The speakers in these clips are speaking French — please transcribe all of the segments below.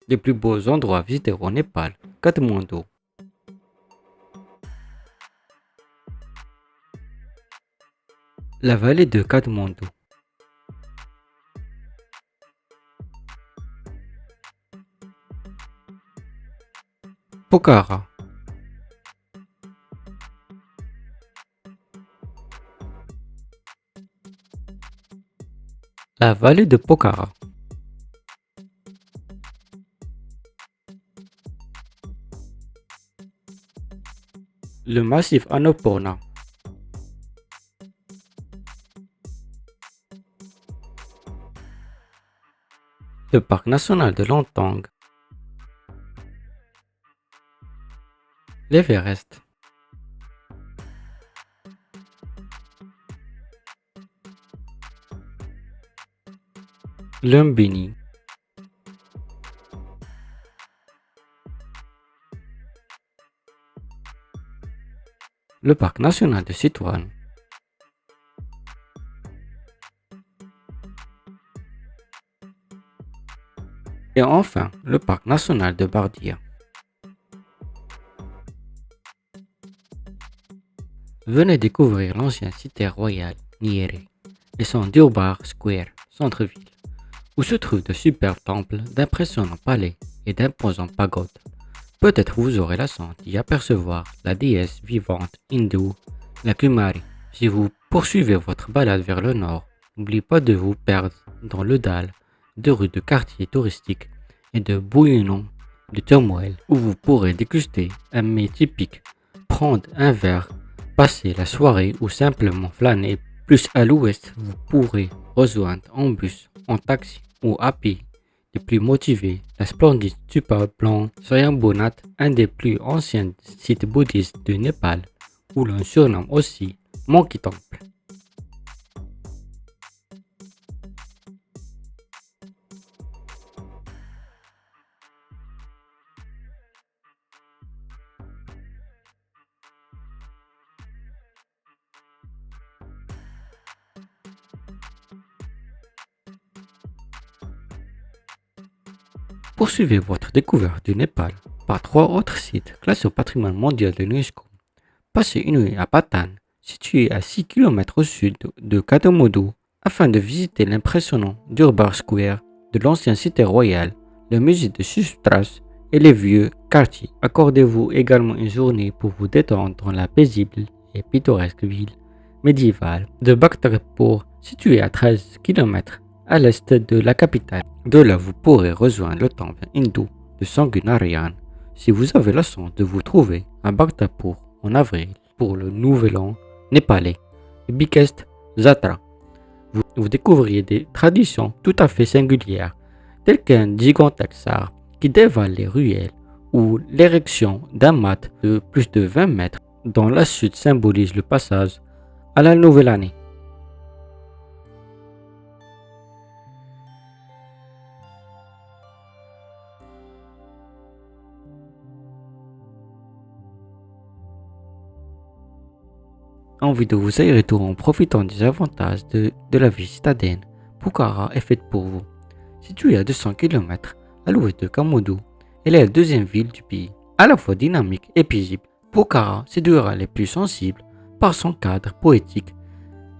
Les plus beaux endroits à visiter au Népal, Katmandou. La vallée de Katmandou. Pokhara. La vallée de Pokhara. Le massif Annapurna. Le parc national de Lantang. L'Everest. Lumbini. Le parc national de Sitwan. Et enfin, le parc national de Bardia. Venez découvrir l'ancienne cité royale Nyeri et son Durbar Square, centre-ville, où se trouvent de superbes temples, d'impressionnants palais et d'imposants pagodes. Peut-être vous aurez la chance d'y apercevoir la déesse vivante hindoue, la Kumari. Si vous poursuivez votre balade vers le nord, n'oubliez pas de vous perdre dans le Dal, de rues de quartiers touristiques et de bouillonnants de turmoil où vous pourrez déguster un mets typique, prendre un verre, passer la soirée ou simplement flâner. Plus à l'ouest, vous pourrez rejoindre en bus, en taxi ou à pied les plus motivés, la splendide Stupa Blanc Swayambunat, un des plus anciens sites bouddhistes du Népal, où l'on surnomme aussi Monkey Temple. Poursuivez votre découverte du Népal par 3 autres sites classés au patrimoine mondial de l'UNESCO. Passez une nuit à Patan, situé à 6 km au sud de Katmandou, afin de visiter l'impressionnant Durbar Square de l'ancienne cité royale, le musée de Sustras et les vieux quartiers. Accordez-vous également une journée pour vous détendre dans la paisible et pittoresque ville médiévale de Bhaktapur, située à 13 km à l'est de la capitale. De là, vous pourrez rejoindre le temple hindou de Sangunarayan si vous avez la chance de vous trouver à Bhaktapur en avril pour le nouvel an népalais, le Bikest Jatra. Vous découvriez des traditions tout à fait singulières, telles qu'un gigantesque sar qui dévale les ruelles ou l'érection d'un mat de plus de 20 mètres dont la chute symbolise le passage à la nouvelle année. Envie de vous aérer tout en profitant des avantages de la vie citadine, Pokhara est faite pour vous. Située à 200 km à l'ouest de Kamandou, elle est la deuxième ville du pays. À la fois dynamique et paisible, Pokhara séduira les plus sensibles par son cadre poétique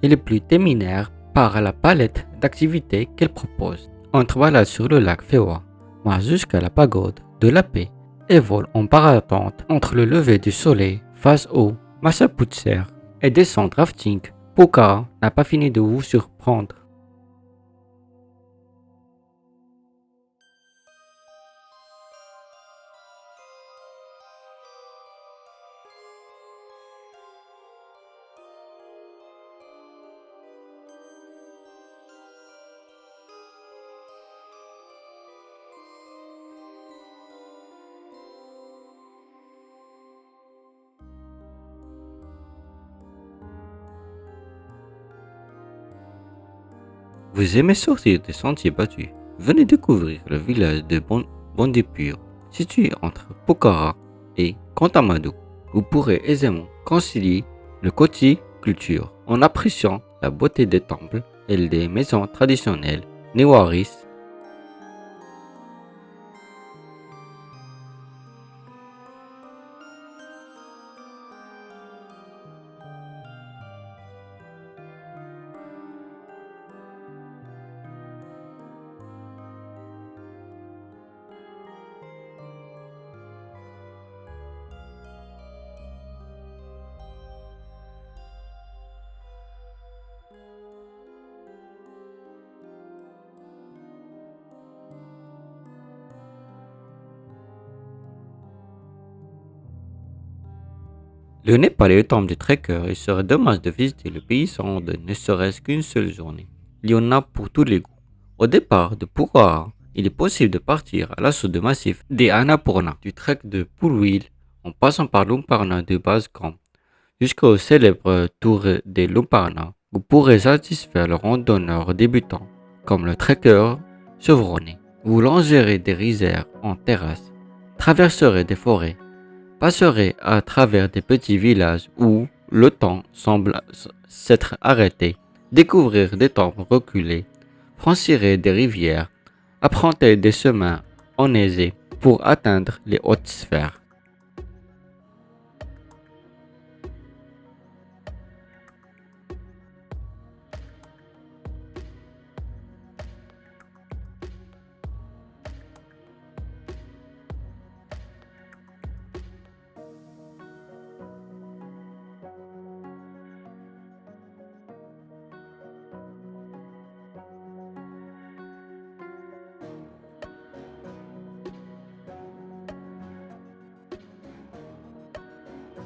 et les plus téméraires par la palette d'activités qu'elle propose. Entre balade sur le lac Phewa, marche jusqu'à la pagode de la paix et vole en parapente entre le lever du soleil face au Massaputser et descendre rafting, Pokhara n'a pas fini de vous surprendre. Vous aimez sortir des sentiers battus? Venez découvrir le village de Bandipur, situé entre Pokhara et Kantamandou. Vous pourrez aisément concilier le côté culture en appréciant la beauté des temples et des maisons traditionnelles Newaris. Le Népal est le temple du trekker. Il serait dommage de visiter le pays sans ne serait-ce qu'une seule journée. Il y en a pour tous les goûts. Au départ de Pokhara, il est possible de partir à l'assaut de massif des Annapurna, du trek de Pulwil, en passant par l'Umparna de Base Camp, jusqu'au célèbre tour des Lumparna. Vous pourrez satisfaire le randonneur débutant, comme le trekker chevronné. Vous longerez des rizières en terrasse, traverserez des forêts, passerez à travers des petits villages où le temps semble s'être arrêté, découvrir des temples reculés, franchirez des rivières, empruntez des chemins enneigés pour atteindre les hautes sphères.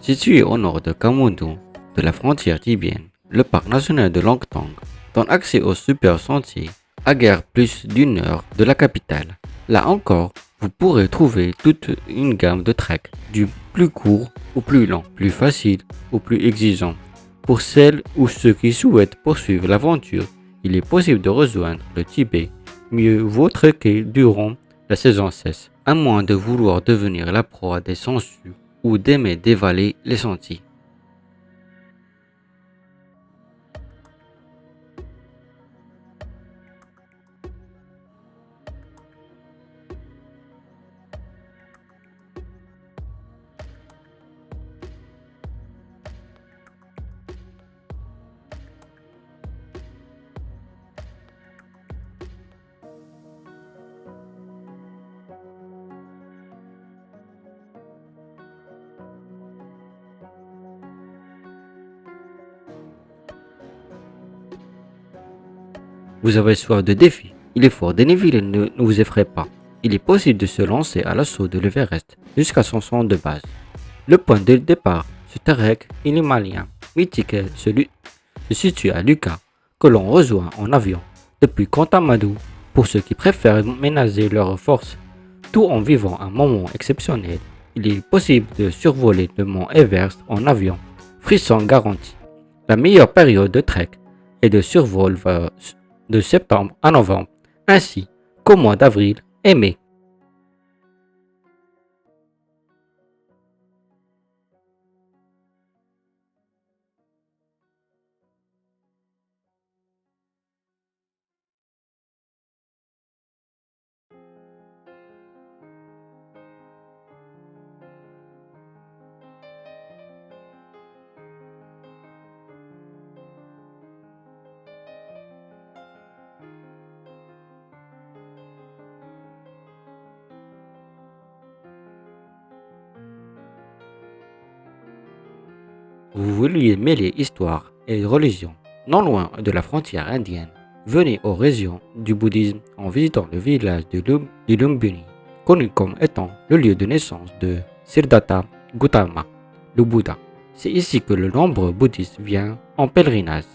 Situé au nord de Kamundou, de la frontière tibienne, le parc national de Langtang donne accès au super sentier à guère plus d'une heure de la capitale. Là encore, vous pourrez trouver toute une gamme de treks, du plus court au plus long, plus facile au plus exigeant. Pour celles ou ceux qui souhaitent poursuivre l'aventure, il est possible de rejoindre le Tibet. Mieux vaut trekker durant la saison sèche, à moins de vouloir devenir la proie des sangsues ou d'aimer dévaler les sentiers. Vous avez soif de défis. Il est fort dénivelé, ne vous effraie pas. Il est possible de se lancer à l'assaut de l'Everest jusqu'à son centre de base. Le point de départ, ce trek himalien mythique se situe à Lucca, que l'on rejoint en avion depuis Kathmandu pour ceux qui préfèrent ménager leurs forces tout en vivant un moment exceptionnel. Il est possible de survoler le mont Everest en avion, frisson garanti. La meilleure période de trek et de survol va de septembre à novembre, ainsi qu'au mois d'avril et mai. Vous vouliez mêler histoire et religion, non loin de la frontière indienne. Venez aux régions du bouddhisme en visitant le village de Lumbini, connu comme étant le lieu de naissance de Siddhartha Gautama, le Bouddha. C'est ici que le nombre bouddhiste vient en pèlerinage.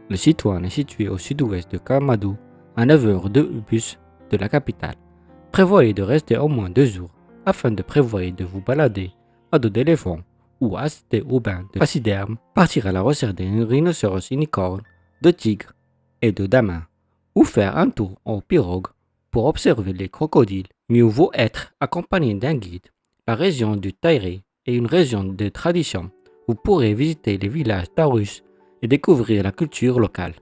Le Sichuan est situé au sud-ouest de Kathmandu, à 9 heures de bus de la capitale. Prévoyez de rester au moins 2 jours afin de prévoir de vous balader à dos d'éléphant ou assister au bain de pachyderme, partir à la recherche des rhinocéros unicornes, de tigres et de damins, ou faire un tour en pirogue pour observer les crocodiles. Mieux vaut être accompagné d'un guide. La région du Taïré est une région de tradition. Vous pourrez visiter les villages d'Arus et découvrir la culture locale.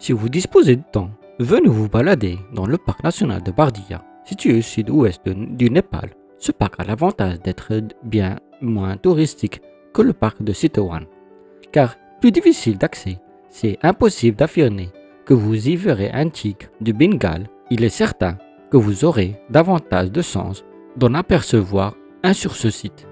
Si vous disposez de temps, venez vous balader dans le parc national de Bardia, situé au sud-ouest du Népal. Ce parc a l'avantage d'être bien moins touristique que le parc de Chitwan, car plus difficile d'accès. C'est impossible d'affirmer que vous y verrez un tigre du Bengale. Il est certain que vous aurez davantage de chance d'en apercevoir un sur ce site.